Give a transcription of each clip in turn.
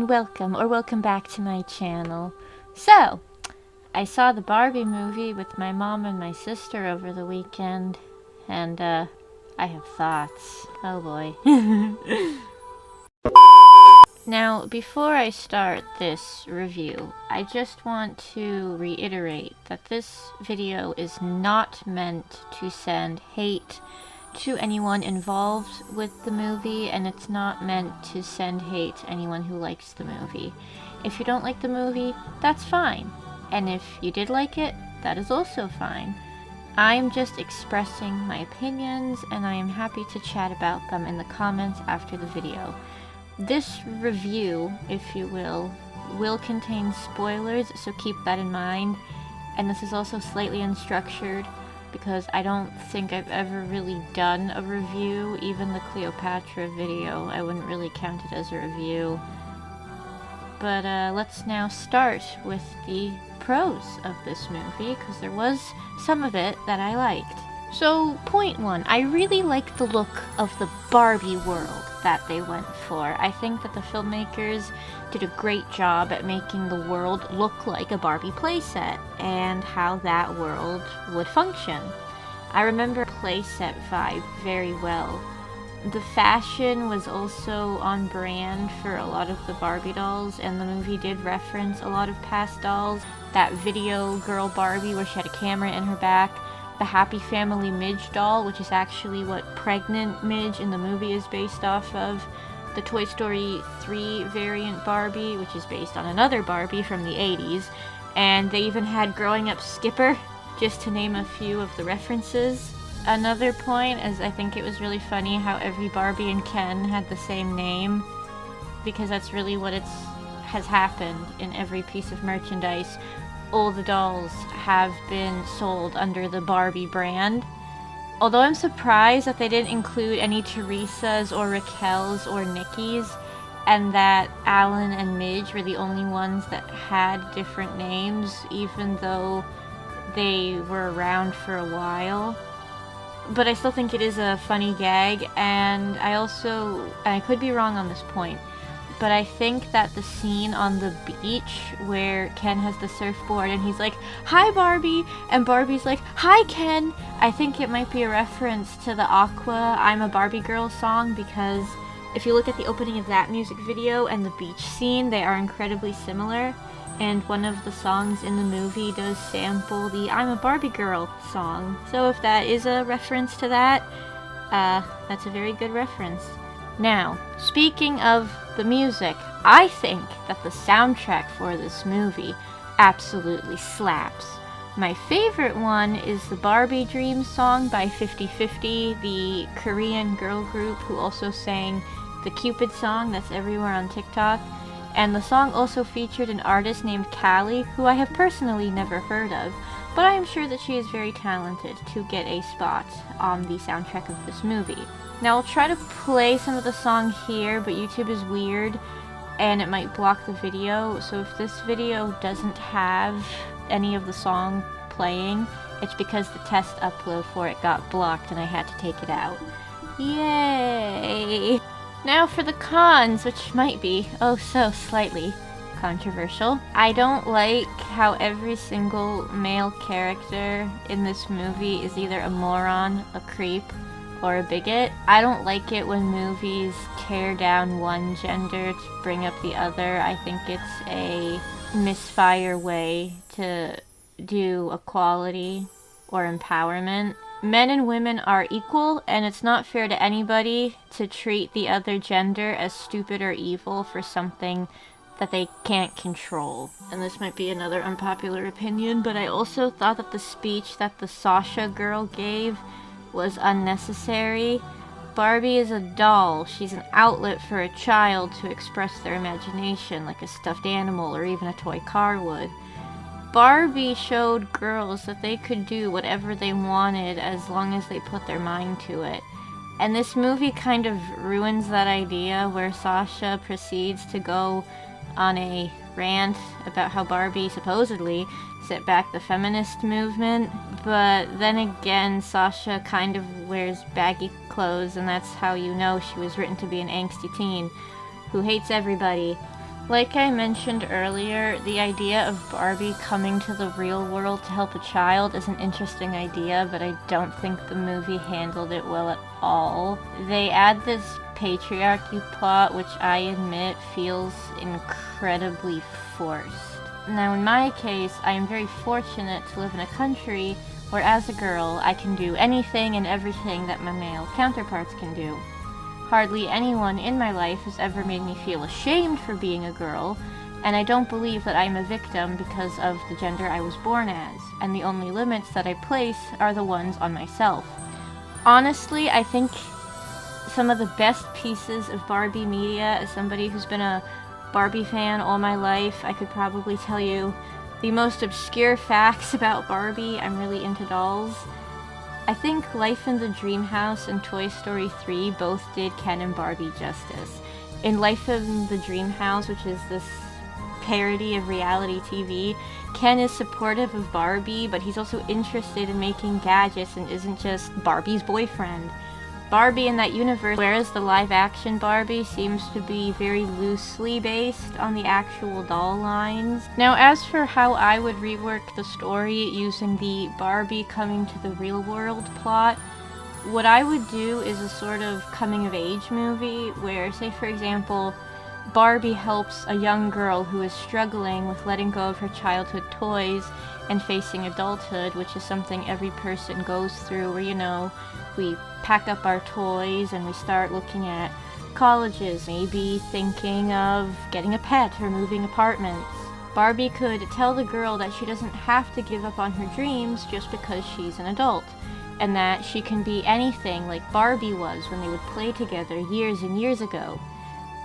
and welcome, or welcome back to my channel. So, I saw the Barbie movie with my mom and my sister over the weekend, and I have thoughts. Oh boy. Now, before I start this review, I just want to reiterate that this video is not meant to send hate to anyone involved with the movie, and it's not meant to send hate to anyone who likes the movie. If you don't like the movie, that's fine. And if you did like it, that is also fine. I'm just expressing my opinions, and I am happy to chat about them in the comments after the video. This review, if you will contain spoilers, so keep that in mind. And this is also slightly unstructured, because I don't think I've ever really done a review. Even the Cleopatra video, I wouldn't really count it as a review. But let's now start with the pros of this movie, because there was some of it that I liked. So, point one, I really like the look of the Barbie world that they went for. I think that the filmmakers did a great job at making the world look like a Barbie playset, and how that world would function. I remember playset vibe very well. The fashion was also on brand for a lot of the Barbie dolls, and the movie did reference a lot of past dolls. That video girl Barbie where she had a camera in her back. The Happy Family Midge doll, which is actually what Pregnant Midge in the movie is based off of. The Toy Story 3 variant Barbie, which is based on another Barbie from the 80s. And they even had Growing Up Skipper, just to name a few of the references. Another point is I think it was really funny how every Barbie and Ken had the same name, because that's really what has happened in every piece of merchandise. All the dolls have been sold under the Barbie brand. Although I'm surprised that they didn't include any Teresas or Raquels or Nickies, and that Alan and Midge were the only ones that had different names, even though they were around for a while. But I still think it is a funny gag, and I could be wrong on this point, but I think that the scene on the beach where Ken has the surfboard and he's like, "Hi Barbie," and Barbie's like, "Hi Ken," I think it might be a reference to the Aqua I'm a Barbie Girl song, because if you look at the opening of that music video and the beach scene, they are incredibly similar, and one of the songs in the movie does sample the I'm a Barbie Girl song. So if that is a reference to that, that's a very good reference. Now, speaking of the music, I think that the soundtrack for this movie absolutely slaps. My favorite one is the Barbie Dream song by 50/50, the Korean girl group who also sang the Cupid song that's everywhere on TikTok. And the song also featured an artist named Callie, who I have personally never heard of, but I am sure that she is very talented to get a spot on the soundtrack of this movie. Now, I'll try to play some of the song here, but YouTube is weird, and it might block the video, so if this video doesn't have any of the song playing, it's because the test upload for it got blocked and I had to take it out. Yay! Now for the cons, which might be, oh so slightly, controversial. I don't like how every single male character in this movie is either a moron, a creep, or a bigot. I don't like it when movies tear down one gender to bring up the other. I think it's a misfire way to do equality or empowerment. Men and women are equal, and it's not fair to anybody to treat the other gender as stupid or evil for something that they can't control. And this might be another unpopular opinion, but I also thought that the speech that the Sasha girl gave was unnecessary. Barbie is a doll. She's an outlet for a child to express their imagination, like a stuffed animal or even a toy car would. Barbie showed girls that they could do whatever they wanted as long as they put their mind to it. And this movie kind of ruins that idea, where Sasha proceeds to go on a rant about how Barbie supposedly set back the feminist movement, but then again Sasha kind of wears baggy clothes, and that's how you know she was written to be an angsty teen who hates everybody. Like I mentioned earlier, the idea of Barbie coming to the real world to help a child is an interesting idea, but I don't think the movie handled it well at all. They add this patriarchy plot, which I admit feels incredibly forced. Now, in my case, I am very fortunate to live in a country where, as a girl, I can do anything and everything that my male counterparts can do. Hardly anyone in my life has ever made me feel ashamed for being a girl, and I don't believe that I'm a victim because of the gender I was born as, and the only limits that I place are the ones on myself. Honestly, I think some of the best pieces of Barbie media, as somebody who's been a Barbie fan all my life, I could probably tell you the most obscure facts about Barbie. I'm really into dolls. I think Life in the Dream House and Toy Story 3 both did Ken and Barbie justice. In Life in the Dream House, which is this parody of reality TV, Ken is supportive of Barbie, but he's also interested in making gadgets and isn't just Barbie's boyfriend. Barbie in that universe, whereas the live-action Barbie seems to be very loosely based on the actual doll lines. Now, as for how I would rework the story using the Barbie coming to the real world plot, what I would do is a sort of coming-of-age movie where, say for example, Barbie helps a young girl who is struggling with letting go of her childhood toys and facing adulthood, which is something every person goes through, where, we pack up our toys and we start looking at colleges, maybe thinking of getting a pet or moving apartments. Barbie could tell the girl that she doesn't have to give up on her dreams just because she's an adult, and that she can be anything like Barbie was when they would play together years and years ago.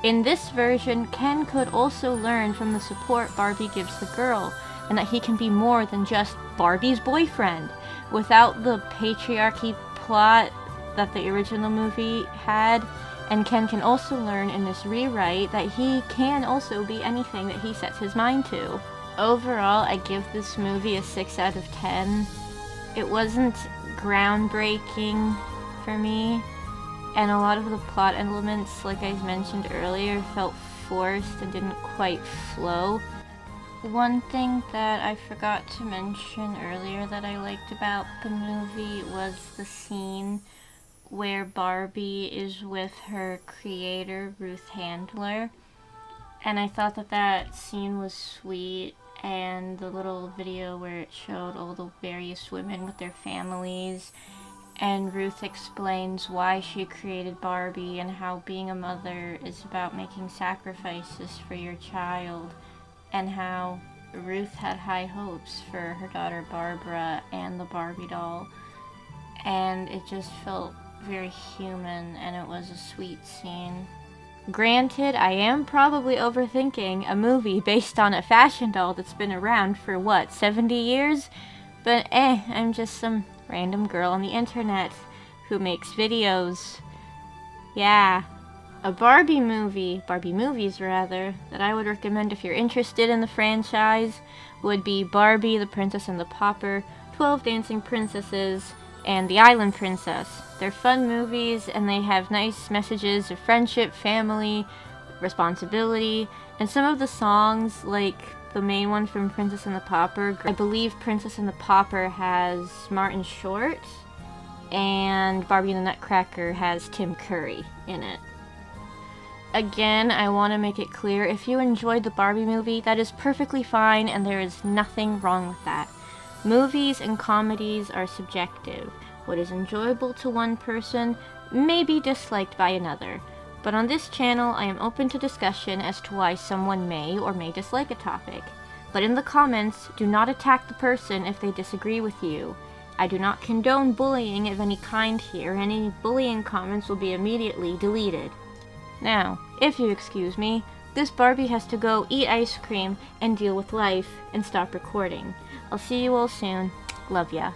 In this version, Ken could also learn from the support Barbie gives the girl, and that he can be more than just Barbie's boyfriend, without the patriarchy plot that the original movie had. And Ken can also learn in this rewrite that he can also be anything that he sets his mind to. Overall, I give this movie a 6 out of 10. It wasn't groundbreaking for me, and a lot of the plot elements, like I mentioned earlier, felt forced and didn't quite flow. One thing that I forgot to mention earlier that I liked about the movie was the scene where Barbie is with her creator, Ruth Handler. And I thought that that scene was sweet, and the little video where it showed all the various women with their families, and Ruth explains why she created Barbie and how being a mother is about making sacrifices for your child, and how Ruth had high hopes for her daughter Barbara and the Barbie doll. And it just felt very human, and it was a sweet scene. Granted, I am probably overthinking a movie based on a fashion doll that's been around for, 70 years? But I'm just some random girl on the internet who makes videos. Yeah. A Barbie movies rather, that I would recommend if you're interested in the franchise would be Barbie, the Princess and the Pauper, 12 Dancing Princesses, and The Island Princess. They're fun movies, and they have nice messages of friendship, family, responsibility, and some of the songs, like the main one from Princess and the Pauper, I believe Princess and the Pauper has Martin Short, and Barbie and the Nutcracker has Tim Curry in it. Again, I want to make it clear, if you enjoyed the Barbie movie, that is perfectly fine, and there is nothing wrong with that. Movies and comedies are subjective. What is enjoyable to one person may be disliked by another. But on this channel, I am open to discussion as to why someone may or may dislike a topic. But in the comments, do not attack the person if they disagree with you. I do not condone bullying of any kind here, and any bullying comments will be immediately deleted. Now, if you excuse me, this Barbie has to go eat ice cream and deal with life and stop recording. I'll see you all soon. Love ya.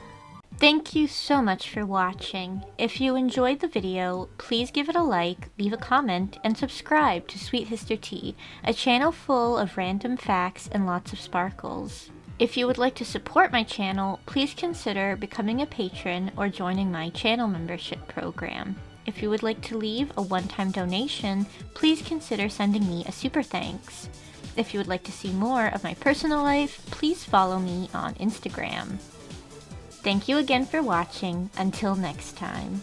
Thank you so much for watching. If you enjoyed the video, please give it a like, leave a comment, and subscribe to Sweet Histortea, a channel full of random facts and lots of sparkles. If you would like to support my channel, please consider becoming a patron or joining my channel membership program. If you would like to leave a one-time donation, please consider sending me a super thanks. If you would like to see more of my personal life, please follow me on Instagram. Thank you again for watching. Until next time.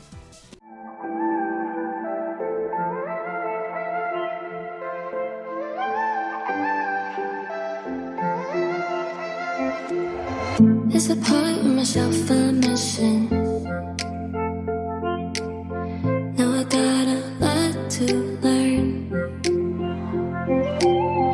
There's a part of myself I'm missing.